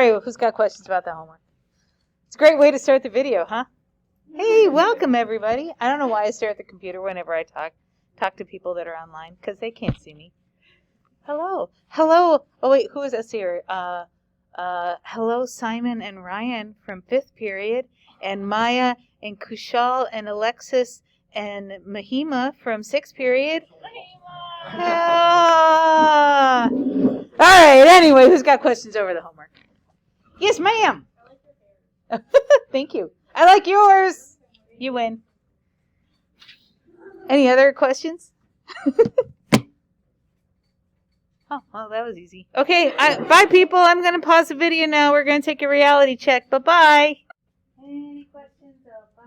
right, who's got questions about the homework? It's a great way to start the video, huh? Hey, welcome everybody. I don't know why I stare at the computer whenever I talk to people that are online, because they can't see me. Hello. Hello. Oh wait, who is us here? Hello Simon and Ryan from 5th period, and Maya and Kushal and Alexis and Mahima from 6th period. Ah. All right, anyway, who's got questions over the homework? Yes, ma'am. Thank you. I like yours. You win. Any other questions? Oh, well, that was easy. Okay, bye, people. I'm going to pause the video now. We're going to take a reality check. Bye-bye. Any questions about that?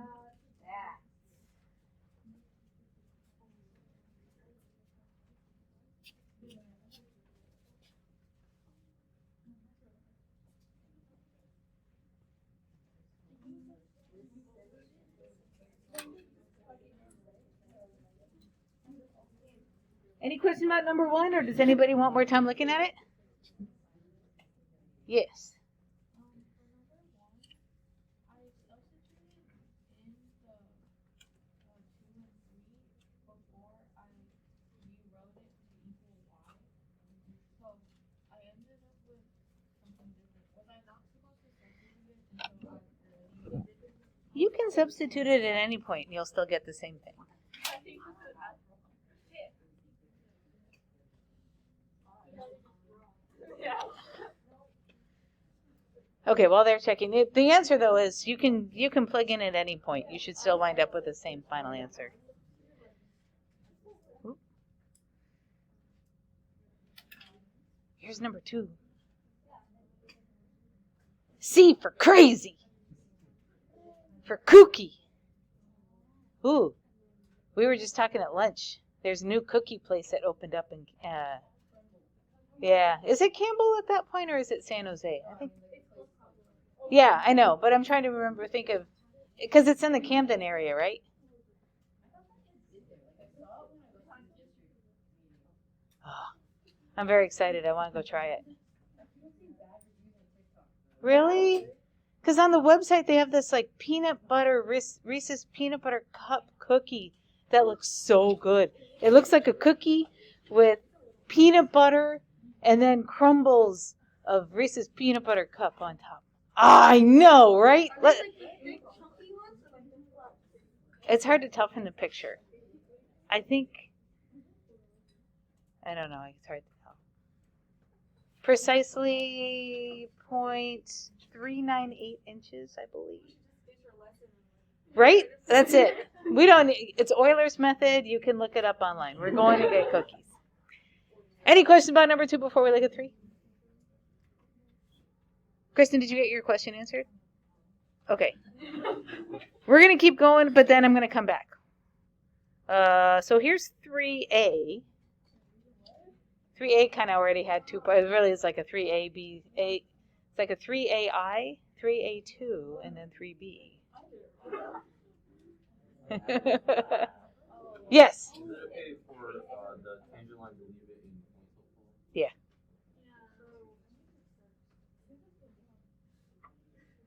Any question about number 1, or does anybody want more time looking at it? Yes. You can substitute it at any point and you'll still get the same thing. Okay, while they're checking, the answer though is you can plug in at any point. You should still wind up with the same final answer. Oop. Here's number 2. C for crazy. For kooky. Ooh, we were just talking at lunch. There's a new cookie place that opened up in, yeah. Is it Campbell at that point, or is it San Jose? I think. Yeah, I know, but I'm trying to think of, because it's in the Camden area, right? Oh, I'm very excited. I want to go try it. Really? Because on the website they have this like peanut butter Reese's peanut butter cup cookie that looks so good. It looks like a cookie with peanut butter and then crumbles of Reese's peanut butter cup on top. I know, right? It's hard to tell from the picture. I don't know. It's hard to tell. Precisely 0.398 inches, I believe. Right? That's it. It's Euler's method. You can look it up online. We're going to get cookies. Any questions about number 2 before we look at 3? Kristen, did you get your question answered? Okay. We're going to keep going, but then I'm going to come back. So here's 3A. 3A kind of already had 2 parts. Really, it's like a 3A, it's like a 3AI, 3A2, and then 3B. Yes. Yeah.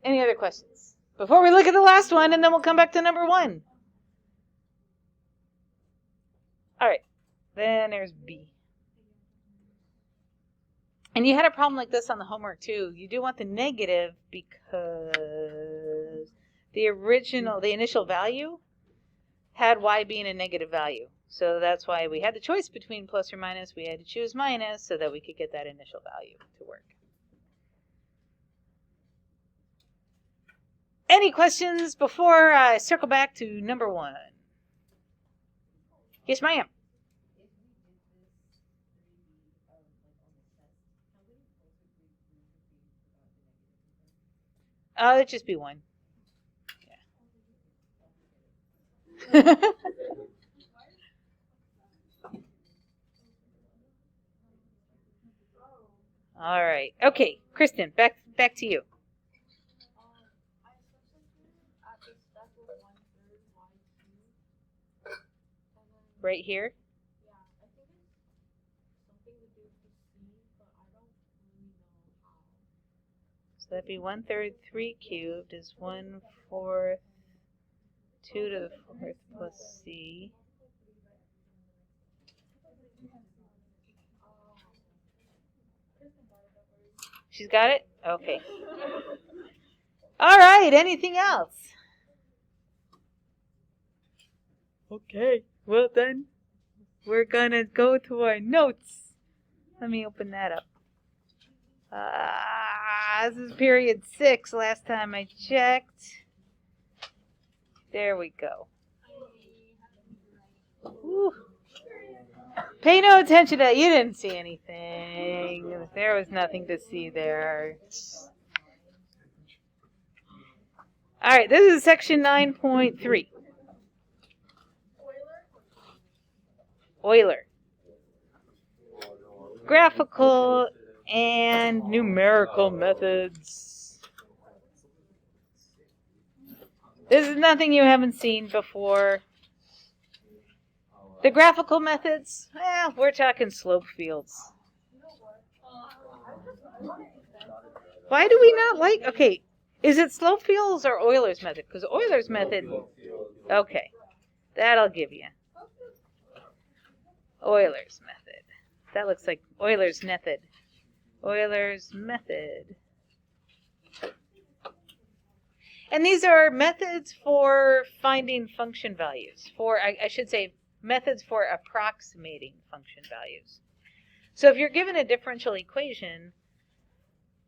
Any other questions? Before we look at the last one, and then we'll come back to number 1. All right. Then there's B. And you had a problem like this on the homework too. You do want the negative because the initial value had y being a negative value. So that's why we had the choice between plus or minus. We had to choose minus so that we could get that initial value to work. Any questions before I circle back to number 1? Yes, ma'am. It'd just be 1. Yeah. All right. Okay, Kristen, back to you. Right here? Yeah, I think it's something to do with C, but I don't really know how. So that'd be 1/3 3 cubed is 1/4 2 to the 4th plus c. She's got it? Okay. All right, anything else? Okay, well then, we're gonna go to our notes. Let me open that up. This is period 6, last time I checked. There we go. Whew. Pay no attention to that. You didn't see anything. There was nothing to see there. Alright, this is section 9.3. Euler. Graphical and numerical methods. This is nothing you haven't seen before. The graphical methods, we're talking slope fields. Why do we not like, okay, is it slope fields or Euler's method? Because Euler's method, okay, that'll give you. Euler's method. That looks like Euler's method. Euler's method. And these are methods for finding function values. I should say, methods for approximating function values. So if you're given a differential equation,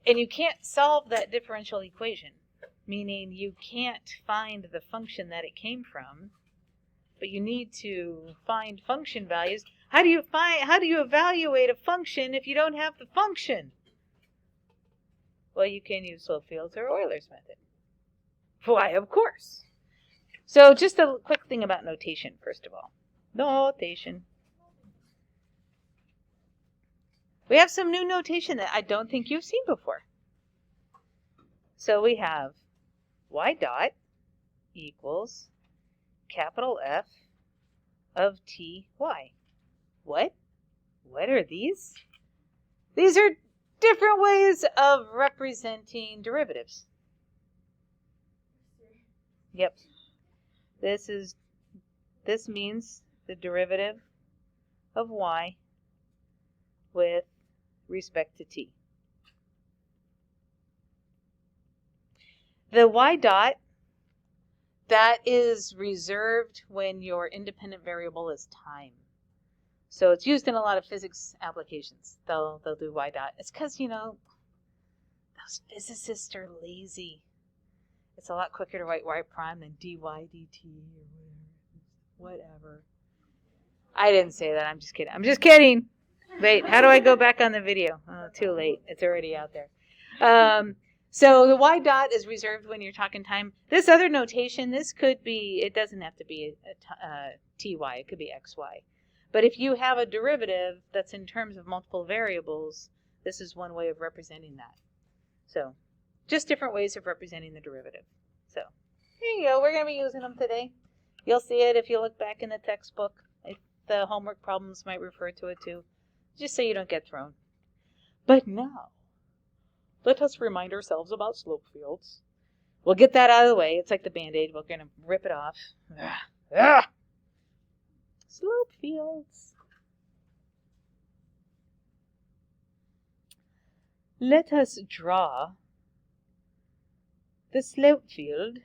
and you can't solve that differential equation, meaning you can't find the function that it came from, but you need to find function values, how do you evaluate a function if you don't have the function? Well, you can use slope fields or Euler's method. Why, of course. So just a quick thing about notation, first of all. Notation. We have some new notation that I don't think you've seen before. So we have y dot equals capital F of ty. What? What are these? These are different ways of representing derivatives. Yep. This means the derivative of y with respect to t. The y dot, that is reserved when your independent variable is time. So it's used in a lot of physics applications. They'll do y dot. It's because, those physicists are lazy. It's a lot quicker to write y prime than dy dt or whatever. I didn't say that. I'm just kidding. I'm just kidding. Wait, how do I go back on the video? Oh, too late. It's already out there. So the y dot is reserved when you're talking time. This other notation, this could be, it doesn't have to be ty. It could be xy. But if you have a derivative that's in terms of multiple variables, this is one way of representing that. So just different ways of representing the derivative. So here you go. We're going to be using them today. You'll see it if you look back in the textbook. The homework problems might refer to it too, just so you don't get thrown. But now, let us remind ourselves about slope fields. We'll get that out of the way. It's like the Band-Aid. We're going to rip it off. Slope fields. Let us draw the slope field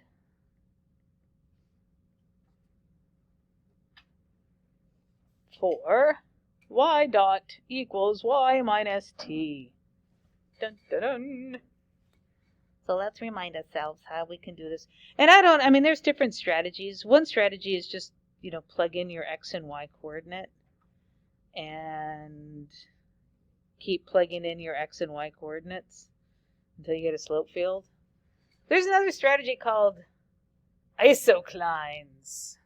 for y dot equals y minus t. Dun, dun, dun. So let's remind ourselves how we can do this. And there's different strategies. One strategy is just, plug in your x and y coordinate and keep plugging in your x and y coordinates until you get a slope field. There's another strategy called isoclines,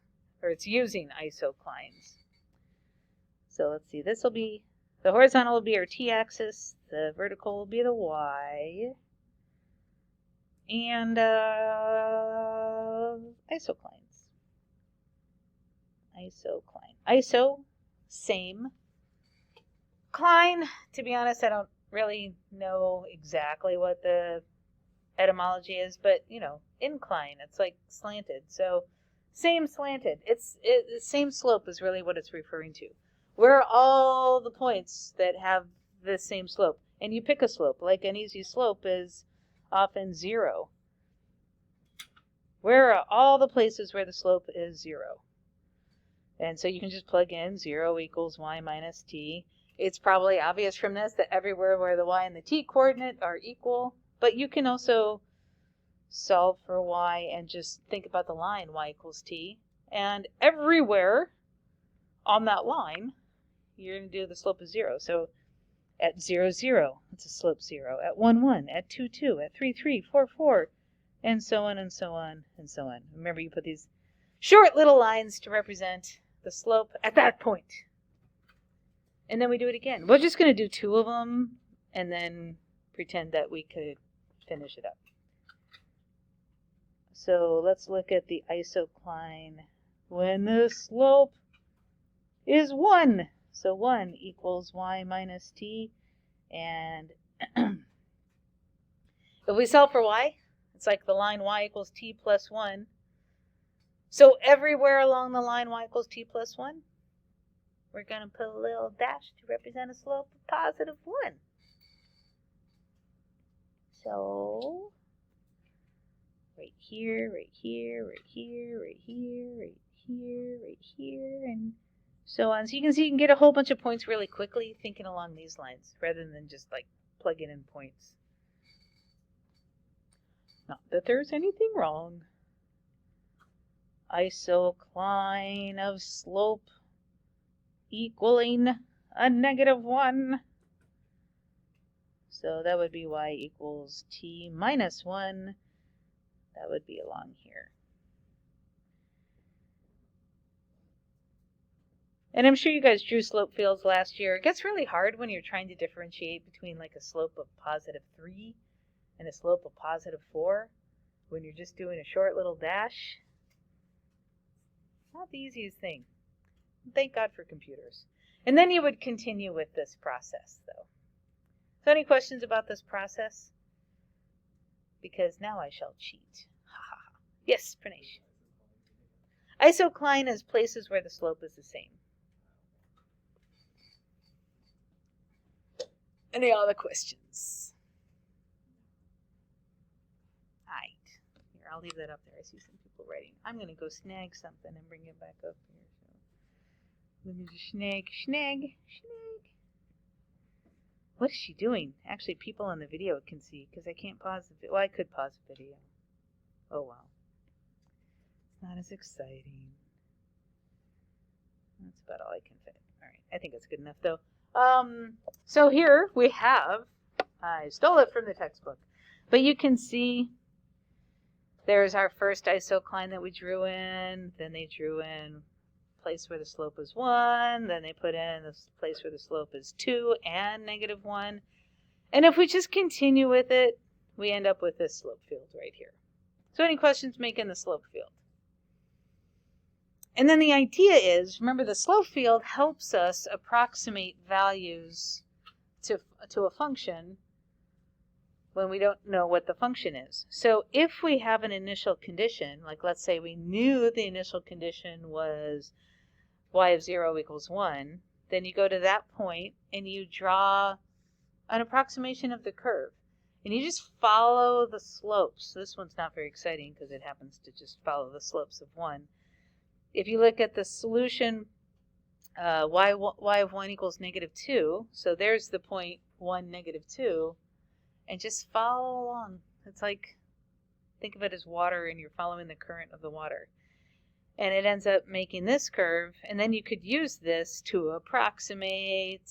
or it's using isoclines. So let's see, this will be, the horizontal will be our t-axis, the vertical will be the y, and isoclines. Isocline. Iso, same. Cline, to be honest, I don't really know exactly what the etymology is, but, you know, incline. It's like slanted. So same slanted. The same slope is really what it's referring to. Where are all the points that have the same slope? And you pick a slope. Like an easy slope is often 0. Where are all the places where the slope is 0? And so you can just plug in 0 equals y minus t. It's probably obvious from this that everywhere where the y and the t coordinate are equal, but you can also solve for y and just think about the line y equals t. And everywhere on that line, you're going to do the slope of 0. So at 0, 0, it's a slope 0. At 1, 1. At 2, 2. At 3, 3. 4, 4. And so on and so on and so on. Remember, you put these short little lines to represent the slope at that point. And then we do it again. We're just going to do 2 of them and then pretend that we could finish it up. So let's look at the isocline when the slope is 1. So 1 equals y minus t. And if we solve for y, it's like the line y equals t plus 1. So everywhere along the line y equals t plus 1, we're going to put a little dash to represent a slope of positive 1. So right here, right here, right here, right here, right here, right here, and so on. So you can see you can get a whole bunch of points really quickly thinking along these lines rather than just like plugging in points. Not that there's anything wrong. Isocline of slope equaling a negative 1. So that would be y equals t minus 1. That would be along here. And I'm sure you guys drew slope fields last year. It gets really hard when you're trying to differentiate between like a slope of positive 3 and a slope of positive 4 when you're just doing a short little dash. Not the easiest thing. Thank God for computers. And then you would continue with this process, though. So any questions about this process? Because now I shall cheat. Yes, Pranesh. Isocline is places where the slope is the same. Any other questions? Alright. Here, I'll leave that up there. I see some people writing. I'm going to go snag something and bring it back up here. So, let me just snag. What is she doing? Actually, people on the video can see because I can't pause the video. Well, I could pause the video. Oh, well. It's not as exciting. That's about all I can fit. All right. I think it's good enough, though. So here we have, I stole it from the textbook, but you can see there's our first isocline that we drew in. Then they drew in place where the slope is 1. Then they put in the place where the slope is 2 and negative 1. And if we just continue with it, we end up with this slope field right here. So any questions making the slope field? And then the idea is, remember, the slope field helps us approximate values to a function when we don't know what the function is. So if we have an initial condition, like let's say we knew the initial condition was y of 0 equals 1, then you go to that point and you draw an approximation of the curve. And you just follow the slopes. This one's not very exciting because it happens to just follow the slopes of 1. If you look at the solution, y of 1 equals negative 2, so there's the point 1, negative 2, and just follow along. It's like, think of it as water and you're following the current of the water. And it ends up making this curve, and then you could use this to approximate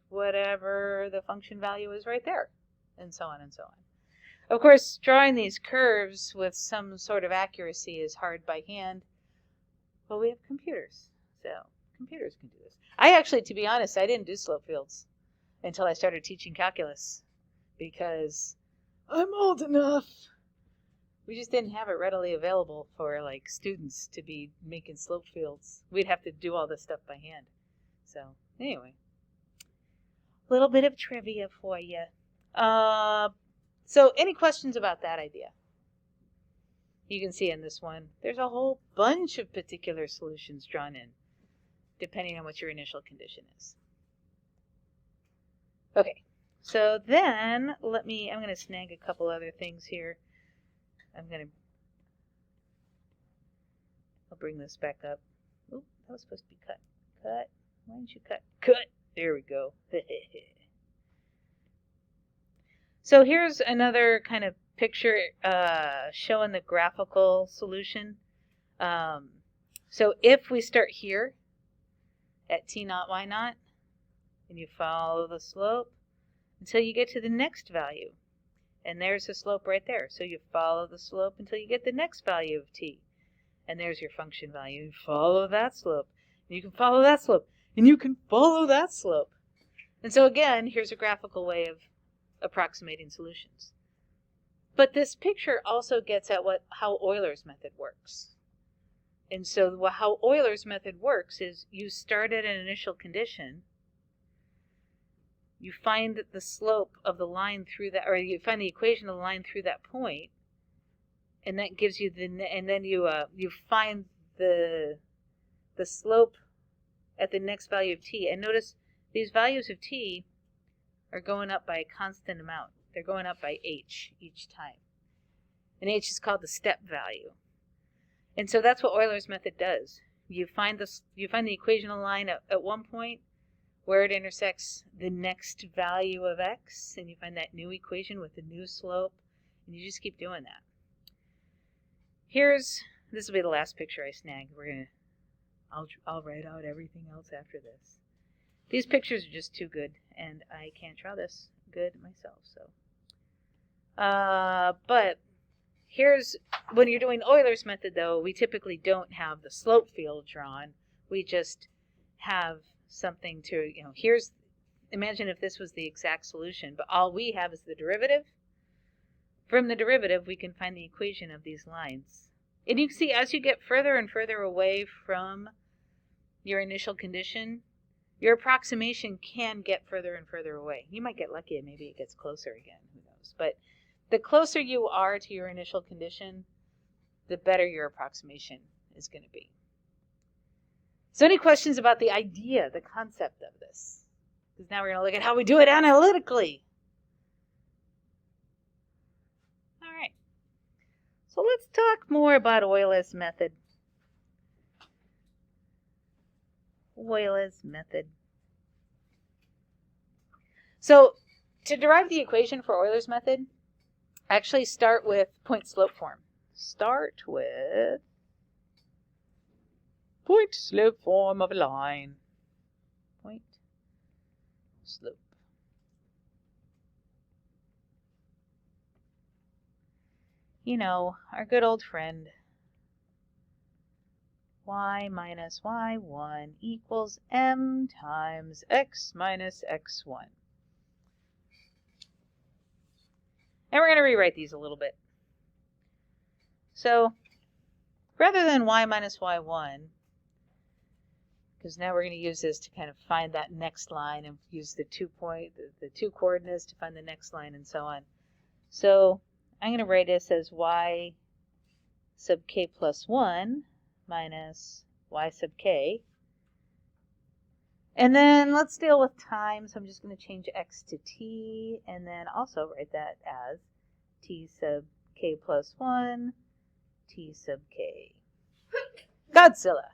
whatever the function value is right there, and so on and so on. Of course, drawing these curves with some sort of accuracy is hard by hand. Well, we have computers, so computers can do this. I actually, to be honest, I didn't do slope fields until I started teaching calculus because I'm old enough. We just didn't have it readily available for like students to be making slope fields. We'd have to do all this stuff by hand. So anyway, a little bit of trivia for you. So any questions about that idea? You can see in this one, there's a whole bunch of particular solutions drawn in, depending on what your initial condition is. Okay, so then I'm going to snag a couple other things here. I'll bring this back up. Oop, that was supposed to be cut. Cut. Why didn't you cut? Cut. There we go. So here's another kind of picture showing the graphical solution. So if we start here at t naught y naught, and you follow the slope until you get to the next value. And there's the slope right there. So you follow the slope until you get the next value of t. And there's your function value. You follow that slope. And you can follow that slope. And you can follow that slope. And so again, here's a graphical way of approximating solutions. But this picture also gets at how Euler's method works. And so how Euler's method works is you start at an initial condition. You find the slope of the line through that, or you find the equation of the line through that point, and that gives you and then you find the slope at the next value of t. And notice these values of t are going up by a constant amount. They're going up by h each time. And h is called the step value. And so that's what Euler's method does. You find the equation of the line at one point where it intersects the next value of x, and you find that new equation with the new slope, and you just keep doing that. This will be the last picture I snagged. I'll write out everything else after this. These pictures are just too good, and I can't draw this good myself. So, but here's, when you're doing Euler's method, though, we typically don't have the slope field drawn. We just have something to, imagine if this was the exact solution, but all we have is the derivative. From the derivative, we can find the equation of these lines. And you can see as you get further and further away from your initial condition, your approximation can get further and further away. You might get lucky and maybe it gets closer again, who knows. But the closer you are to your initial condition, the better your approximation is going to be. So any questions about the idea, the concept of this? Because now we're going to look at how we do it analytically. All right. So let's talk more about Euler's method. Euler's method. So to derive the equation for Euler's method, actually start with point-slope form. Start with point-slope form of a line. Point-slope. Our good old friend, y minus y1 equals m times x minus x1. And we're going to rewrite these a little bit. So rather than y minus y1, because now we're going to use this to kind of find that next line and use the two coordinates to find the next line and so on. So I'm going to write this as y sub k plus 1 minus y sub k. And then let's deal with time. So I'm just going to change x to t, and then also write that as t sub k plus 1, t sub k. Godzilla.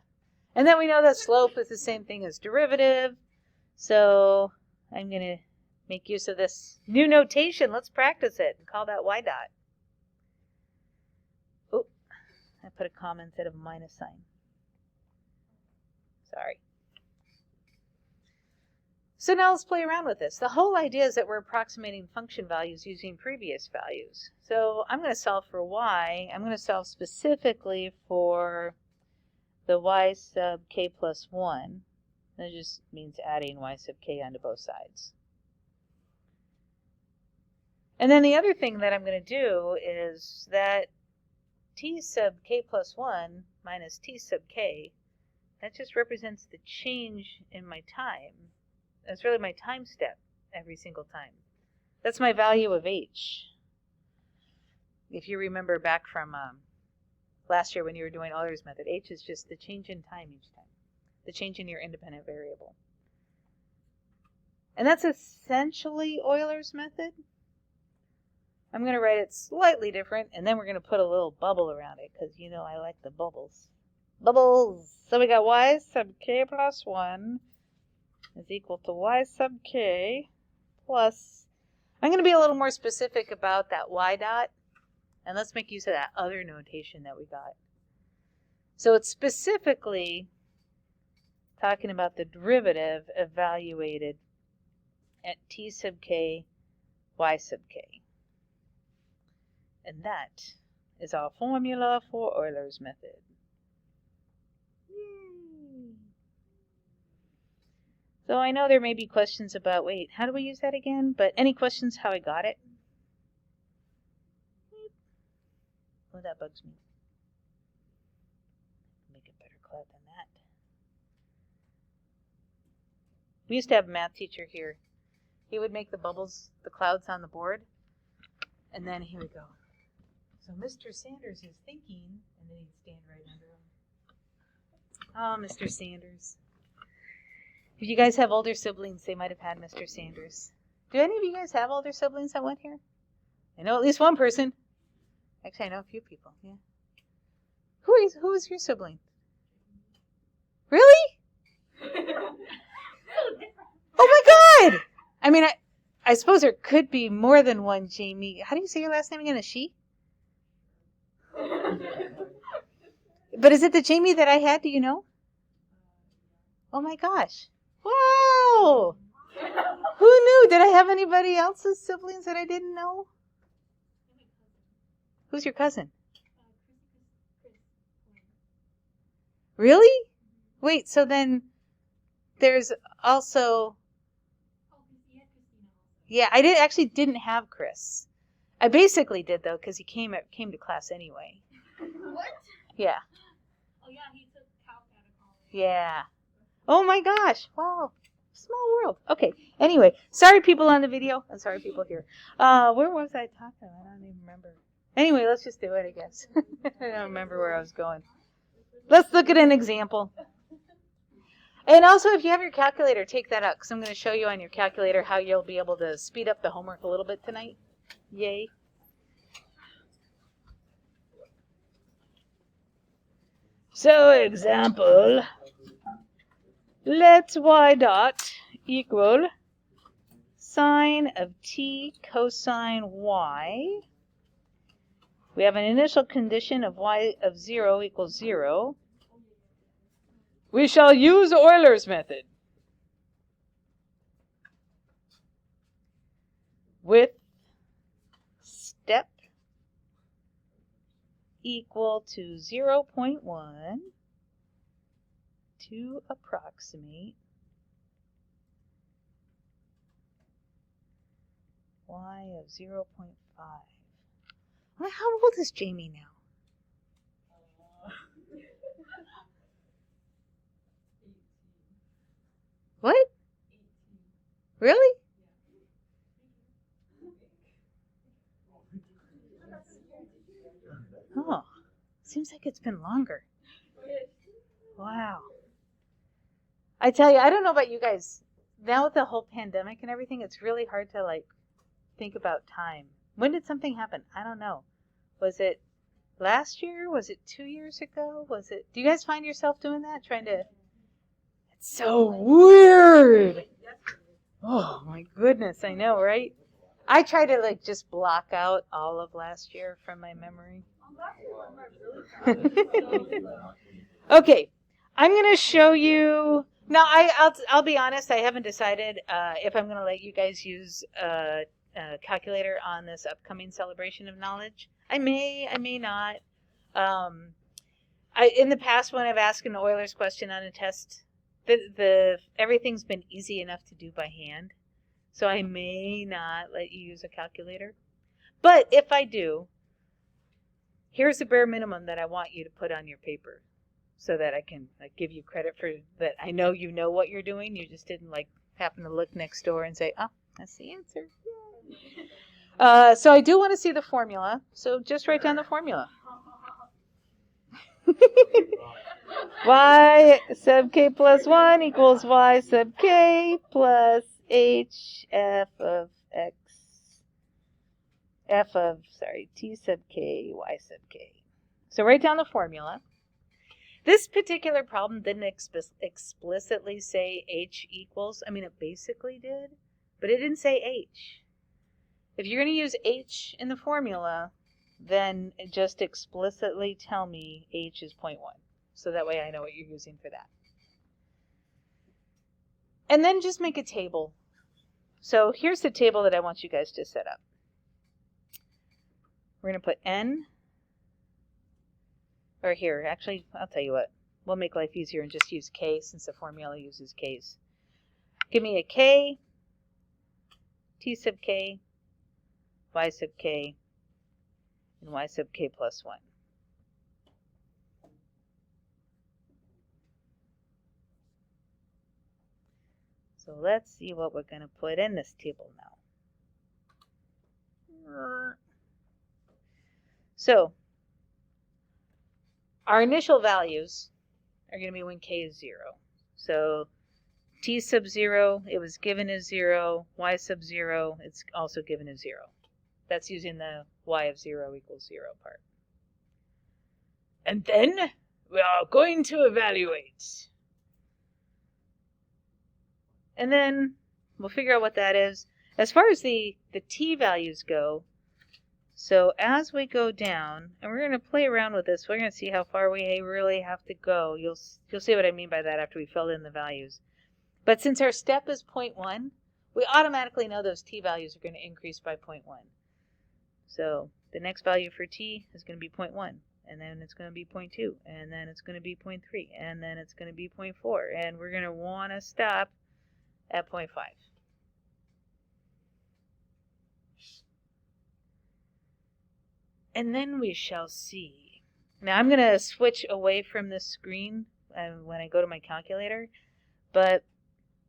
And then we know that slope is the same thing as derivative. So I'm going to make use of this new notation. Let's practice it and call that y dot. Oh, I put a comma instead of a minus sign. Sorry. So now let's play around with this. The whole idea is that we're approximating function values using previous values. So I'm going to solve for y. I'm going to solve specifically for the y sub k plus 1. That just means adding y sub k onto both sides. And then the other thing that I'm going to do is that t sub k plus 1 minus t sub k, that just represents the change in my time. That's really my time step every single time. That's my value of h. if you remember back from last year when you were doing Euler's method, h is just the change in time each time, the change in your independent variable. And that's essentially Euler's method. I'm going to write it slightly different, and then we're going to put a little bubble around it, because you know I like the bubbles. Bubbles! So we got y sub k plus 1 is equal to y sub k plus... I'm going to be a little more specific about that y dot, and let's make use of that other notation that we got. So it's specifically talking about the derivative evaluated at t sub k, y sub k. And that is our formula for Euler's method. Yay! So I know there may be questions about, wait, how do we use that again? But any questions how I got it? Oh, that bugs me. Make a better cloud than that. We used to have a math teacher here. He would make the bubbles, the clouds on the board, and then he would go, so Mr. Sanders is thinking, and then he'd stand right under him. Oh, Mr. Sanders. If you guys have older siblings, they might have had Mr. Sanders. Do any of you guys have older siblings that went here? I know at least one person. Actually, I know a few people, yeah. Who is your sibling? Really? Oh my God! I mean, I suppose there could be more than one Jamie. How do you say your last name again? Is she? But is it the Jamie that I had? Do you know? Oh my gosh. Wow! Who knew? Did I have anybody else's siblings that I didn't know? Who's your cousin? Really? Wait, so then there's also... Yeah, I actually didn't have Chris. I basically did, though, because he came to class anyway. What? Yeah. Oh, yeah, he took calc out of college. Yeah. Oh, my gosh. Wow. Small world. Okay. Anyway, sorry, people on the video. And sorry, people here. Where was I talking about? I don't even remember. Anyway, let's just do it, I guess. I don't remember where I was going. Let's look at an example. And also, if you have your calculator, take that out, because I'm going to show you on your calculator how you'll be able to speed up the homework a little bit tonight. Yay. So, example, let y dot equal sine of t cosine y. We have an initial condition of y of 0 equals 0. We shall use Euler's method with step equal to 0.1 to approximate y of 0.5. Well, how old is Jamie now? What? Really? Oh, seems like it's been longer. Wow. I tell you, I don't know about you guys. Now with the whole pandemic and everything, it's really hard to think about time. When did something happen? I don't know. Was it last year? Was it 2 years ago? Do you guys find yourself doing that? It's so weird. Oh my goodness, I know, right? I try to just block out all of last year from my memory. Okay, I'm going to show you. Now, I'll be honest. I haven't decided if I'm going to let you guys use a calculator on this upcoming celebration of knowledge. I may not. In the past, when I've asked an Euler's question on a test, everything's been easy enough to do by hand. So I may not let you use a calculator. But if I do, here's the bare minimum that I want you to put on your paper so that I can give you credit for that. I know you know what you're doing. You just didn't happen to look next door and say, oh, that's the answer. Yay. So I do want to see the formula. So just write down the formula. Y sub k plus 1 equals y sub k plus h f of x, t sub k, y sub k. So write down the formula. This particular problem didn't explicitly say h equals. I mean, it basically did, but it didn't say h. If you're going to use h in the formula, then just explicitly tell me h is 0.1. So that way I know what you're using for that. And then just make a table. So here's the table that I want you guys to set up. We're going to put n, or here, actually, I'll tell you what. We'll make life easier and just use k since the formula uses k's. Give me a k, t sub k, y sub k, and y sub k plus 1. So let's see what we're going to put in this table now. So our initial values are going to be when k is 0. So t sub 0, it was given as 0. Y sub 0, it's also given as 0. That's using the y of 0 equals 0 part. And then we are going to evaluate. And then we'll figure out what that is. As far as the t values go, so as we go down, and we're going to play around with this, we're going to see how far we really have to go. You'll see what I mean by that after we fill in the values. But since our step is 0.1, we automatically know those t values are going to increase by 0.1. So the next value for t is going to be 0.1, and then it's going to be 0.2, and then it's going to be 0.3, and then it's going to be 0.4, and we're going to want to stop at 0.5. And then we shall see. Now I'm going to switch away from this screen when I go to my calculator, but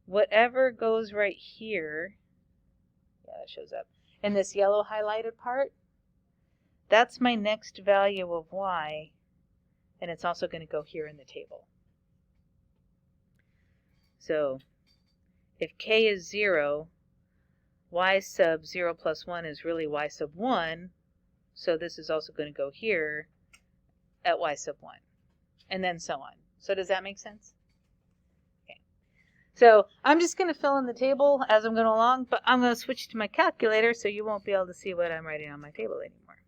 whatever goes right here, yeah, that shows up, in this yellow highlighted part, that's my next value of y, and it's also going to go here in the table. So if k is 0, y sub 0 plus 1 is really y sub 1, so this is also going to go here at y sub 1, and then so on. So does that make sense? Okay. So I'm just going to fill in the table as I'm going along, but I'm going to switch to my calculator so you won't be able to see what I'm writing on my table anymore.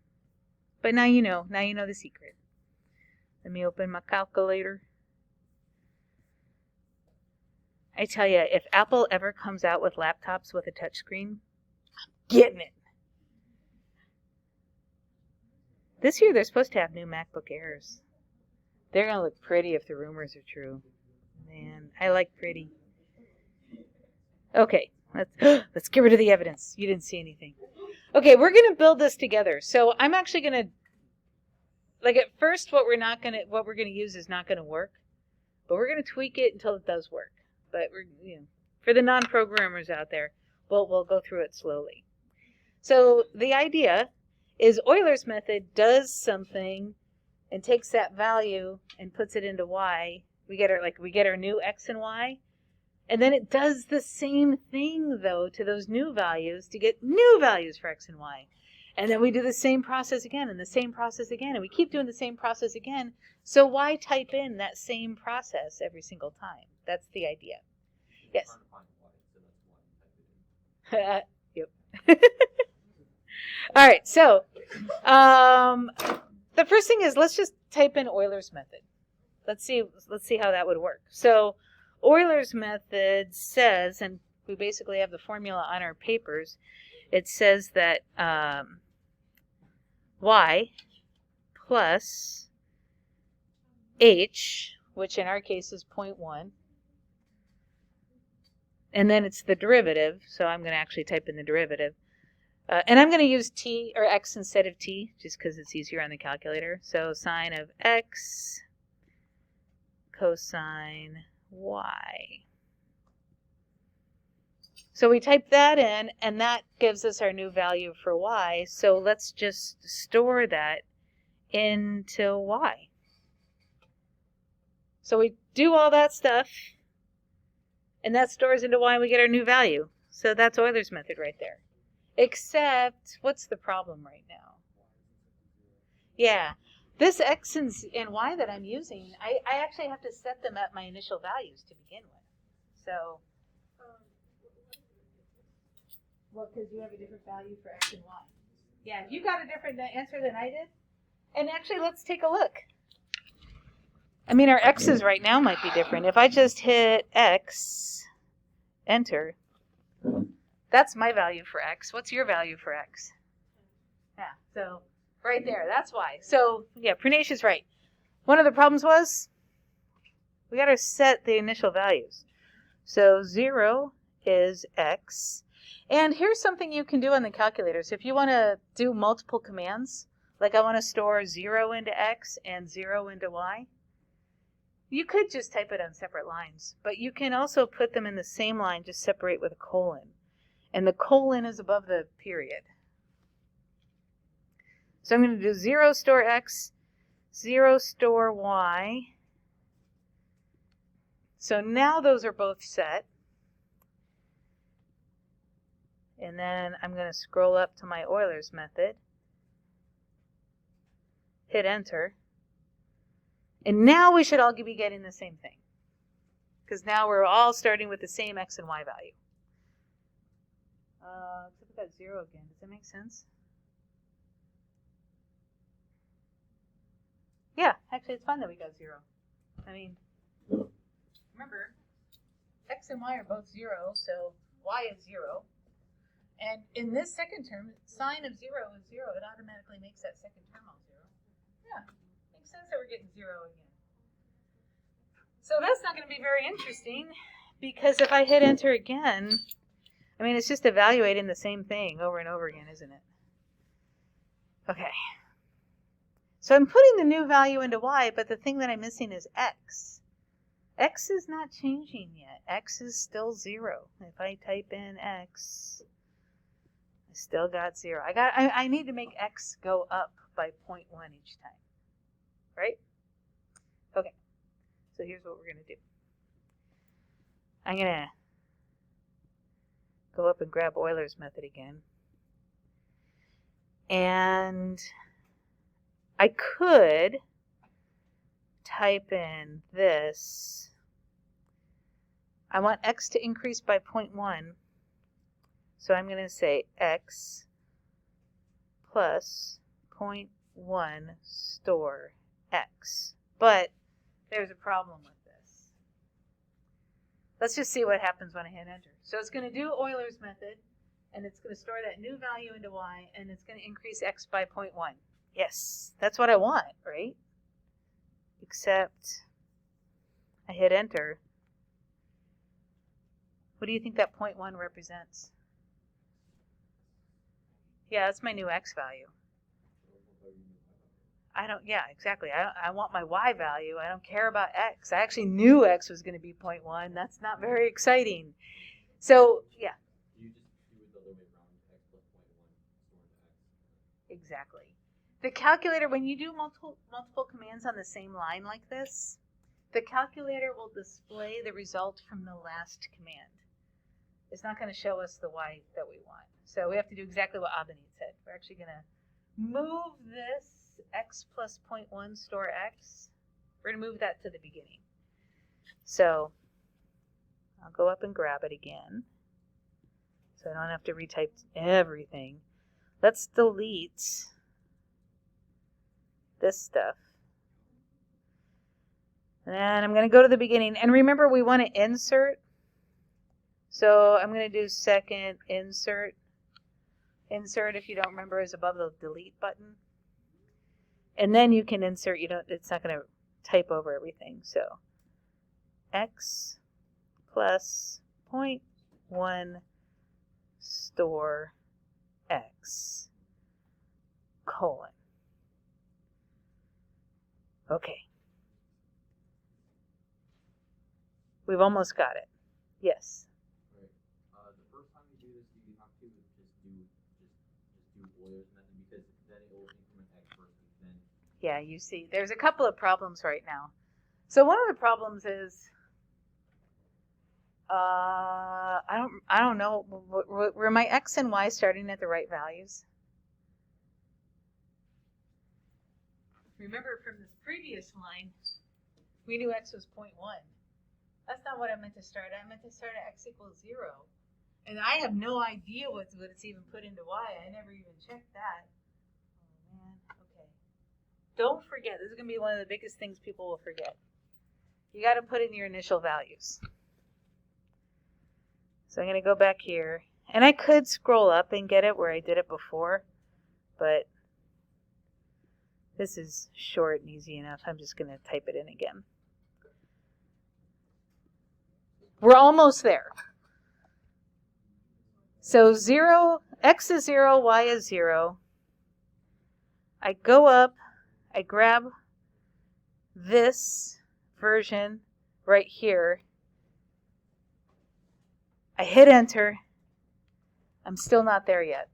But now you know the secret. Let me open my calculator. I tell you, if Apple ever comes out with laptops with a touchscreen, I'm getting it. This year they're supposed to have new MacBook Airs. They're going to look pretty if the rumors are true. Man, I like pretty. Okay, let's get rid of the evidence. You didn't see anything. Okay, we're going to build this together. So I'm actually going to, like at first what we're going to use is not going to work, but we're going to tweak it until it does work. But for the non-programmers out there, we'll go through it slowly. So the idea is Euler's method does something and takes that value and puts it into y. We get our new x and y, and then it does the same thing though to those new values to get new values for x and y. And then we do the same process again and the same process again, and we keep doing the same process again. So why type in that same process every single time? That's the idea. Yes. Yep. All right, so the first thing is let's just type in Euler's method. Let's see how that would work. So Euler's method says, and we basically have the formula on our papers, it says that y plus h, which in our case is 0.1, and then it's the derivative, so I'm going to actually type in the derivative. And I'm going to use t or x instead of t, just because it's easier on the calculator. So sine of x cosine y. So we type that in, and that gives us our new value for y. So let's just store that into y. So we do all that stuff, and that stores into y, and we get our new value. So that's Euler's method right there. Except, what's the problem right now? Yeah, this x and y that I'm using, I actually have to set them at my initial values to begin with. So, well, because you have a different value for x and y. Yeah, you got a different answer than I did. And actually, let's take a look. I mean, our x's right now might be different. If I just hit x, enter, that's my value for x. What's your value for x? Yeah, so right there, that's why. So, yeah, Pranesh is right. One of the problems was we got to set the initial values. So 0 is x. And here's something you can do on the calculators. If you want to do multiple commands, like I want to store 0 into x and 0 into y, you could just type it on separate lines. But you can also put them in the same line, just separate with a colon. And the colon is above the period. So I'm going to do 0 store x, 0 store y. So now those are both set. And then I'm going to scroll up to my Euler's method. Hit enter. And now we should all be getting the same thing. Because now we're all starting with the same x and y value. Except we got 0 again. Does that make sense? Yeah, actually it's fun that we got 0. I mean, remember, x and y are both 0, so y is 0. And in this second term, sine of 0 is 0. It automatically makes that second term all 0. Yeah, makes sense that we're getting 0 again. So that's not going to be very interesting, because if I hit enter again, I mean, it's just evaluating the same thing over and over again, isn't it? Okay. So I'm putting the new value into y, but the thing that I'm missing is x. X is not changing yet. X is still 0. If I type in x, I still got 0. I need to make x go up by 0.1 each time. Right? Okay. So here's what we're going to do. I'm going to go up and grab Euler's method again. And I could type in this. I want x to increase by 0.1. So I'm going to say x plus 0.1 store x. But there's a problem with this. Let's just see what happens when I hit enter. So it's going to do Euler's method, and it's going to store that new value into y, and it's going to increase x by 0.1. Yes, that's what I want, right? Except I hit enter. What do you think that 0.1 represents? Yeah, that's my new x value. Yeah, exactly. I want my y value. I don't care about x. I actually knew x was going to be 0.1. That's not very exciting. So, yeah. You just do it the other way around, x plus 0.1 store into x. Exactly. The calculator, when you do multiple commands on the same line like this, the calculator will display the result from the last command. It's not going to show us the y that we want. So we have to do exactly what Abinit said. We're actually going to move this x plus 0.1 store x. We're going to move that to the beginning. So I'll go up and grab it again, so I don't have to retype everything. Let's delete this stuff. And then I'm going to go to the beginning. And remember, we want to insert. So I'm going to do second insert. Insert, if you don't remember, is above the delete button. And then you can insert. It's not going to type over everything. So x plus 0.1 store x colon. Okay. We've almost got it. Yes. Right. The first Euler's method because then it will increment x first and then. Yeah, you see, there's a couple of problems right now. So one of the problems is, I don't know, were my x and y starting at the right values? Remember from this previous line, we knew x was 0.1. That's not what I meant to start. I meant to start at x equals 0. And I have no idea what it's even put into y. I never even checked that. Oh, man. Okay. Don't forget. This is going to be one of the biggest things people will forget. You got to put in your initial values. So I'm going to go back here. And I could scroll up and get it where I did it before. But this is short and easy enough. I'm just going to type it in again. We're almost there. So 0, x is 0, y is 0. I go up, I grab this version right here. I hit enter. I'm still not there yet.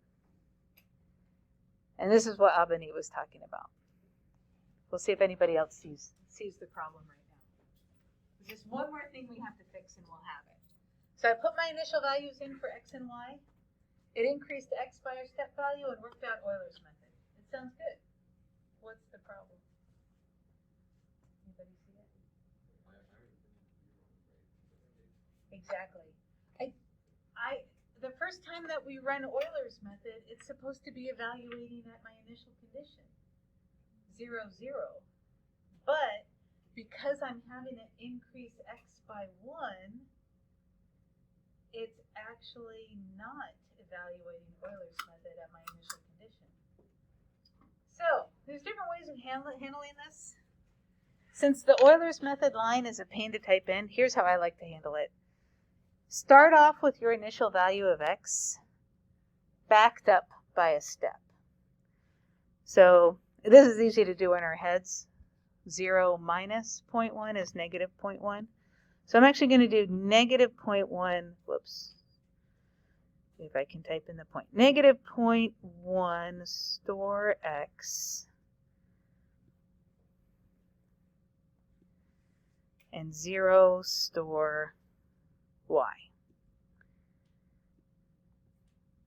And this is what Abani was talking about. We'll see if anybody else sees the problem right now. There's just one more thing we have to fix and we'll have it. So I put my initial values in for x and y. It increased x by our step value and worked out Euler's method. It sounds good. What's the problem? Anybody see it? Exactly. The first time that we run Euler's method, it's supposed to be evaluating at my initial condition, 0, 0. But because I'm having to increase x by 1, it's actually not evaluating Euler's method at my initial condition. So, there's different ways of handling this. Since the Euler's method line is a pain to type in, here's how I like to handle it. Start off with your initial value of x, backed up by a step. So, this is easy to do in our heads. 0 minus 0.1 is negative 0.1. So I'm actually going to do negative 0.1, whoops, if I can type in the point. Negative 0.1 store x and 0 store y.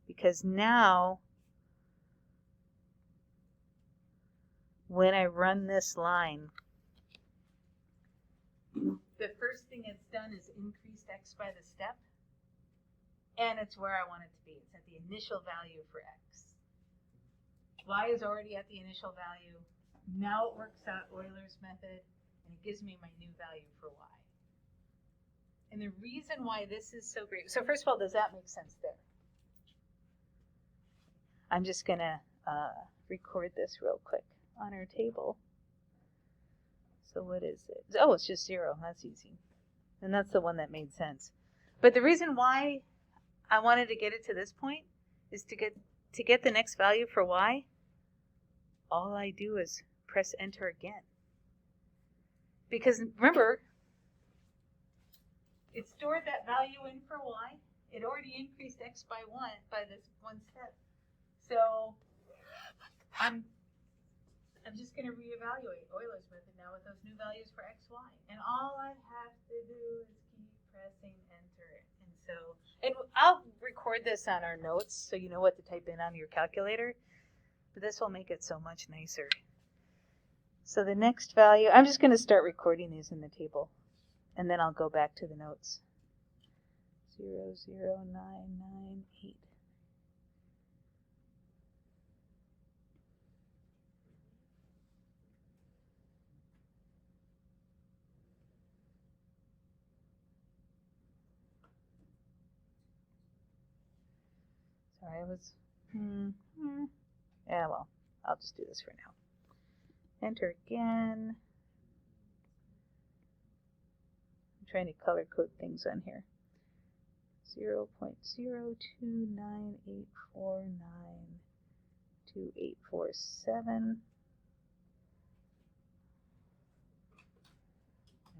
Because now, when I run this line, the first thing it's done is increased x by the step, and it's where I want it to be. It's at the initial value for x. Y is already at the initial value. Now it works out Euler's method, and it gives me my new value for y. And the reason why this is so great, so first of all, does that make sense there? I'm just going to record this real quick on our table. So what is it? Oh, it's just 0. That's easy. And that's the one that made sense. But the reason why I wanted to get it to this point is to get the next value for y, all I do is press enter again. Because remember, it stored that value in for y. It already increased x by 1 by this one step. So I'm just going to reevaluate Euler's method now with those new values for x, y. And all I have to do is keep pressing enter. And I'll record this on our notes so you know what to type in on your calculator. But this will make it so much nicer. So the next value, I'm just going to start recording these in the table. And then I'll go back to the notes. 00998. Sorry, I was, yeah, well, I'll just do this for now. Enter again. I'm trying to color code things on here. 0.0298492847. And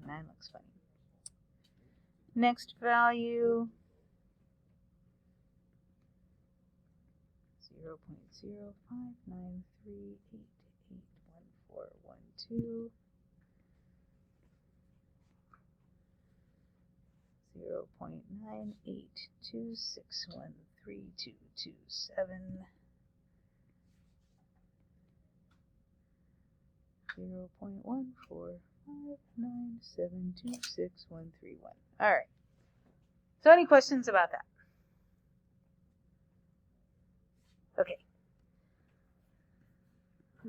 9 looks funny. Next value. 0.0593881412 0.9826132227 0.14597261331. All right. So any questions about that? Okay.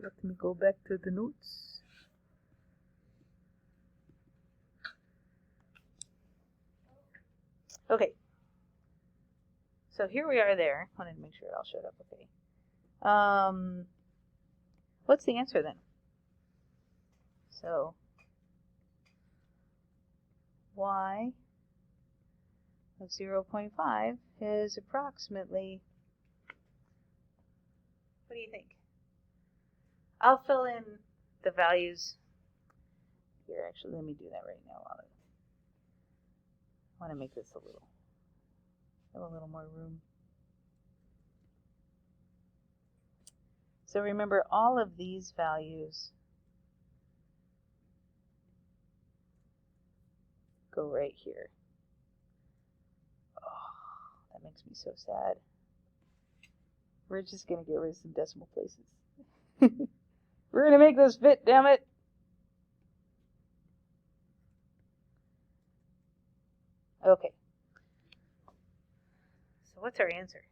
Let me go back to the notes. Okay. So here we are there. I wanted to make sure it all showed up okay. What's the answer then? So y of 0.5 is approximately, what do you think? I'll fill in the values here. Actually, let me do that right now. I want to make this a little more room. So remember, all of these values go right here. Oh, that makes me so sad. We're just going to get rid of some decimal places. We're going to make this fit, damn it. Okay. So what's our answer?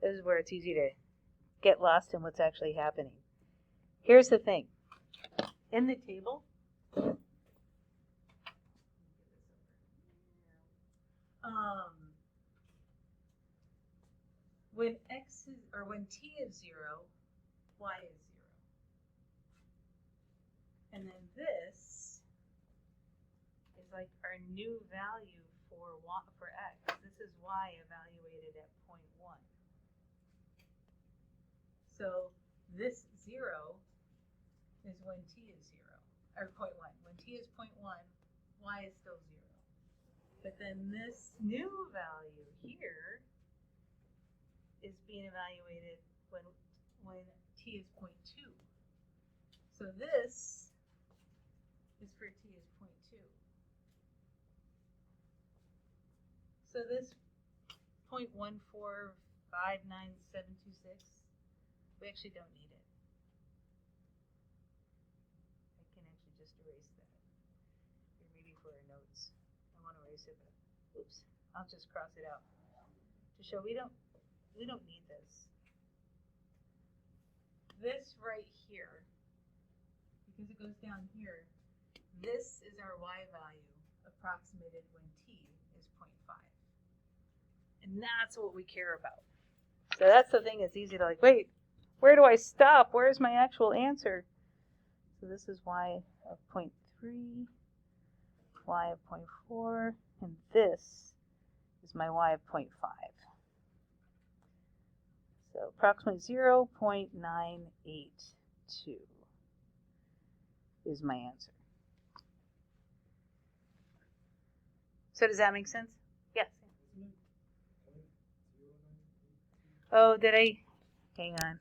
This is where it's easy to get lost in what's actually happening. Here's the thing. In the table, when x is, or when t is 0, y is 0. And then this is like our new value for x. This is y evaluated at 0.1. So this 0 is when t is 0, or 0.1. When t is 0.1, y is still 0. But then this new value here is being evaluated when t is 0.2. So this is for t is 0.2. So this 0.1459726, we actually don't need it. I can actually just erase that. Here, maybe for our notes. I want to erase it, but oops, I'll just cross it out to show we don't need this. This right here, because it goes down here, this is our y value approximated when t is 0.5. And that's what we care about. So that's the thing, it's easy to like, wait, where do I stop? Where's my actual answer? So this is y of 0.3, y of 0.4, and this is my y of 0.5. So approximately 0.982 is my answer. So does that make sense? Yes. Oh, did I? Hang on.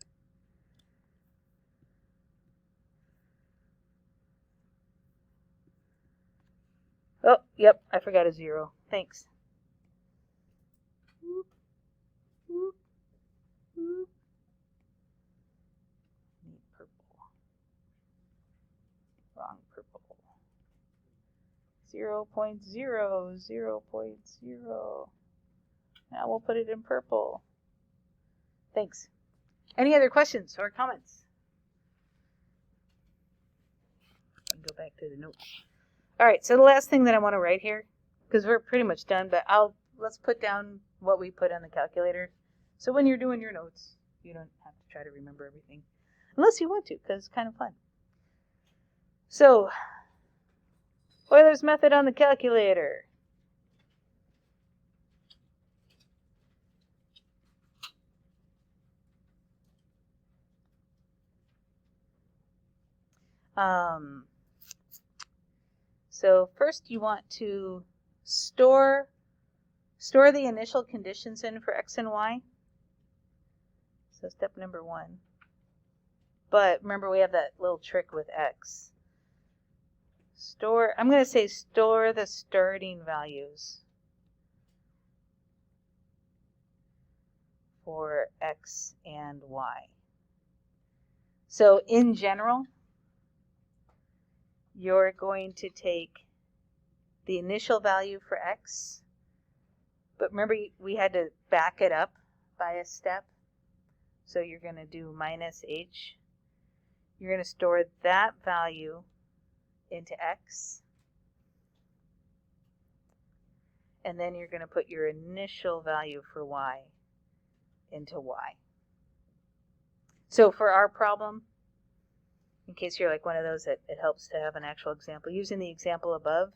Oh, yep, I forgot a 0. Thanks. Whoop, whoop, whoop. Need purple. Wrong purple. 0.0, 0.0. Now we'll put it in purple. Thanks. Any other questions or comments? I can go back to the notes. All right, so the last thing that I want to write here, because we're pretty much done, but let's put down what we put on the calculator. So when you're doing your notes, you don't have to try to remember everything, unless you want to, because it's kind of fun. So, Euler's method on the calculator. So first you want to store Store the initial conditions in for x and y. So step number 1. But remember, we have that little trick with x. I'm going to say store the starting values for x and y. So in general, you're going to take the initial value for x, but remember we had to back it up by a step. So you're going to do minus h. You're going to store that value into x. And then you're going to put your initial value for y into y. So for our problem, in case you're like one of those that it helps to have an actual example, using the example above,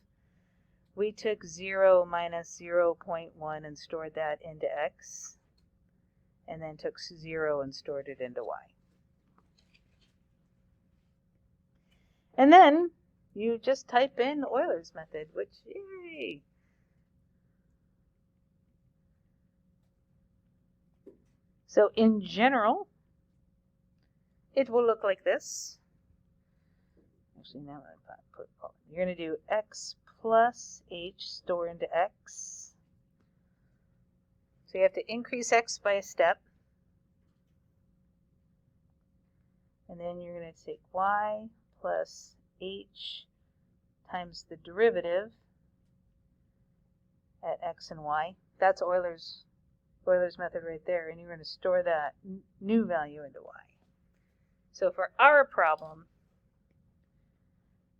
we took 0 minus 0.1 and stored that into x, and then took 0 and stored it into y. And then you just type in Euler's method, which, yay! So in general, it will look like this. Actually, now you're going to do x plus h store into x. So you have to increase x by a step. And then you're going to take y plus h times the derivative at x and y. That's Euler's method right there. And you're going to store that new value into y. So for our problem,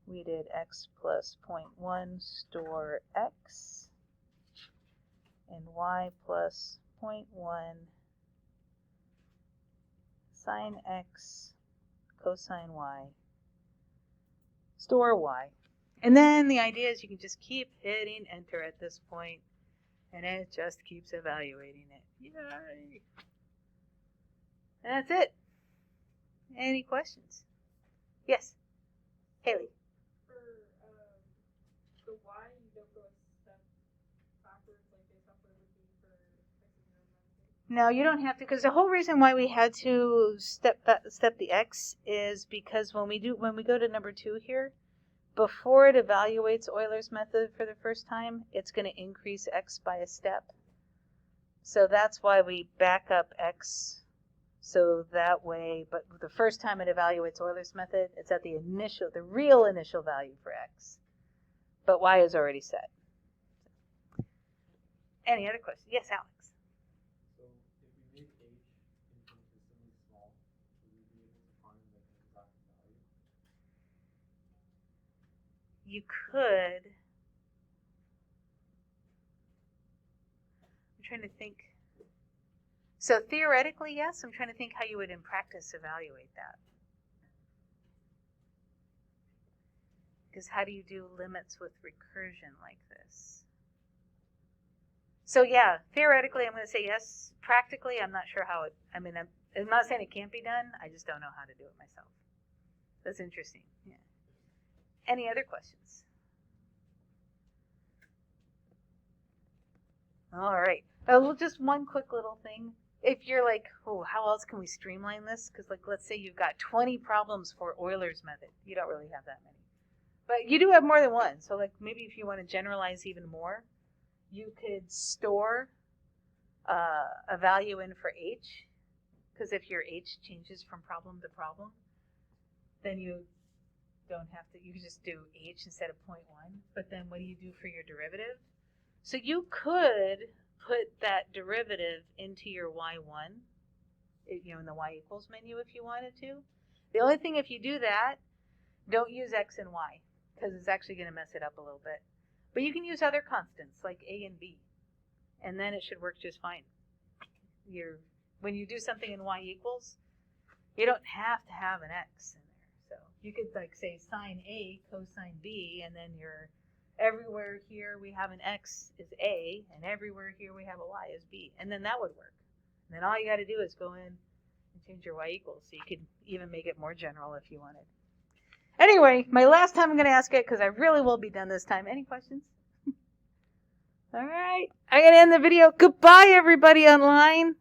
we did x plus 0.1 store x, and y plus 0.1 sine x cosine y store y. And then the idea is you can just keep hitting enter at this point, and it just keeps evaluating it. Yay! And that's it. Any questions? Yes, Haley. For the y, you don't go a step backwards like they thought it would be for x and 0 No, you don't have to, because the whole reason why we had to step the x is because when we go to number 2 here, before it evaluates Euler's method for the first time, it's going to increase x by a step. So that's why we back up x, so that way, but the first time it evaluates Euler's method, it's at the real initial value for x. But y is already set. Any other questions? Yes, Alex. So if we make h infinitesimally small, would we be able to find like an exact value? You could. I'm trying to think. So theoretically, yes. I'm trying to think how you would in practice evaluate that. Because how do you do limits with recursion like this? So yeah, theoretically, I'm going to say yes. Practically, I'm not sure how it, I'm not saying it can't be done. I just don't know how to do it myself. That's interesting. Yeah. Any other questions? All right. Oh, just one quick little thing. If you're like, oh, how else can we streamline this? Because like, let's say you've got 20 problems for Euler's method. You don't really have that many. But you do have more than one. So like maybe if you want to generalize even more, you could store a value in for h. Because if your h changes from problem to problem, then you don't have to, you can just do h instead of 0.1. But then what do you do for your derivative? So you could put that derivative into your y1, in the y equals menu if you wanted to. The only thing, if you do that, don't use x and y, because it's actually going to mess it up a little bit. But you can use other constants like a and b, and then it should work just fine. When you do something in y equals, you don't have to have an x in there. So you could like say sine a cosine b, and then everywhere here we have an x is a, and everywhere here we have a y is b, and then that would work. And then all you got to do is go in and change your y equals, so you could even make it more general if you wanted. Anyway, my last time I'm going to ask it, because I really will be done this time. Any questions? All right. I'm going to end the video. Goodbye, everybody online.